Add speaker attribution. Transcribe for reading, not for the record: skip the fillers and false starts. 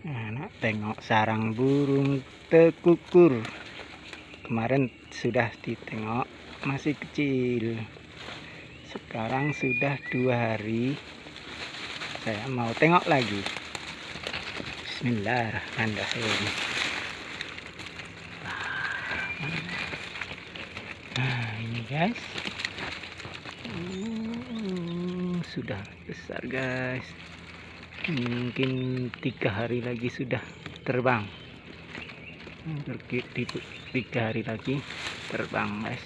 Speaker 1: Nah, tengok sarang burung tekukur. Kemarin sudah ditengok masih kecil. Sekarang sudah 2 hari. Saya mau tengok lagi. Bismillahirrahmanirrahim. Nah, ini guys. Sudah besar guys. Mungkin 3 hari lagi sudah terbang. 3 hari lagi terbang guys.